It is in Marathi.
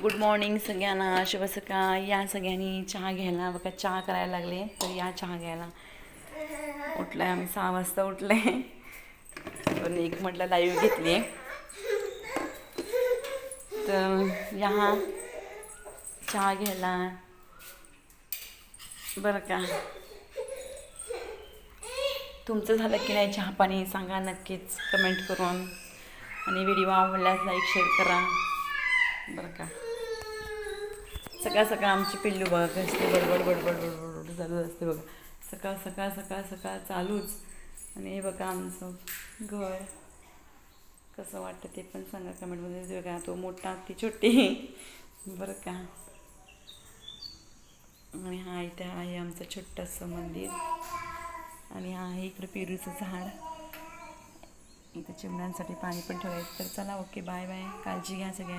गुड मॉर्निंग सगळ्यांना, शुभ सकाळ. या सगळ्यांनी चहा घ्यायला. बघा चहा करायला लागले, तर या चहा घ्यायला. उठलं आहे आम्ही 6 वाजता उठले. पण एक म्हटलं लाईव्ह घेतली आहे, तर या चहा घ्यायला. बरं का, तुमचं झालं की नाही चहा पाणी सांगा नक्कीच कमेंट करून. आणि व्हिडिओ आवडल्यास लाईक शेअर करा. बरं का, सकाळ सकाळ आमची पिल्लू बघा कसली बडबड बडबड बडबड चालू असते बघा. सकाळ सकाळ सकाळ सकाळ चालूच. आणि हे बघा आमचं घर कसं वाटतं ते पण सांगा कमेंटमध्ये. बघा तो मोठा ती छोटी. बरं का, आणि हा इथं आहे आमचं छोटंसं मंदिर. आणि हा आहे इकडं पेरूचं झाड. इथं चिमण्यांसाठी पाणी पण ठेवायचं. तर चला, ओके, बाय बाय. काळजी घ्या सगळ्या.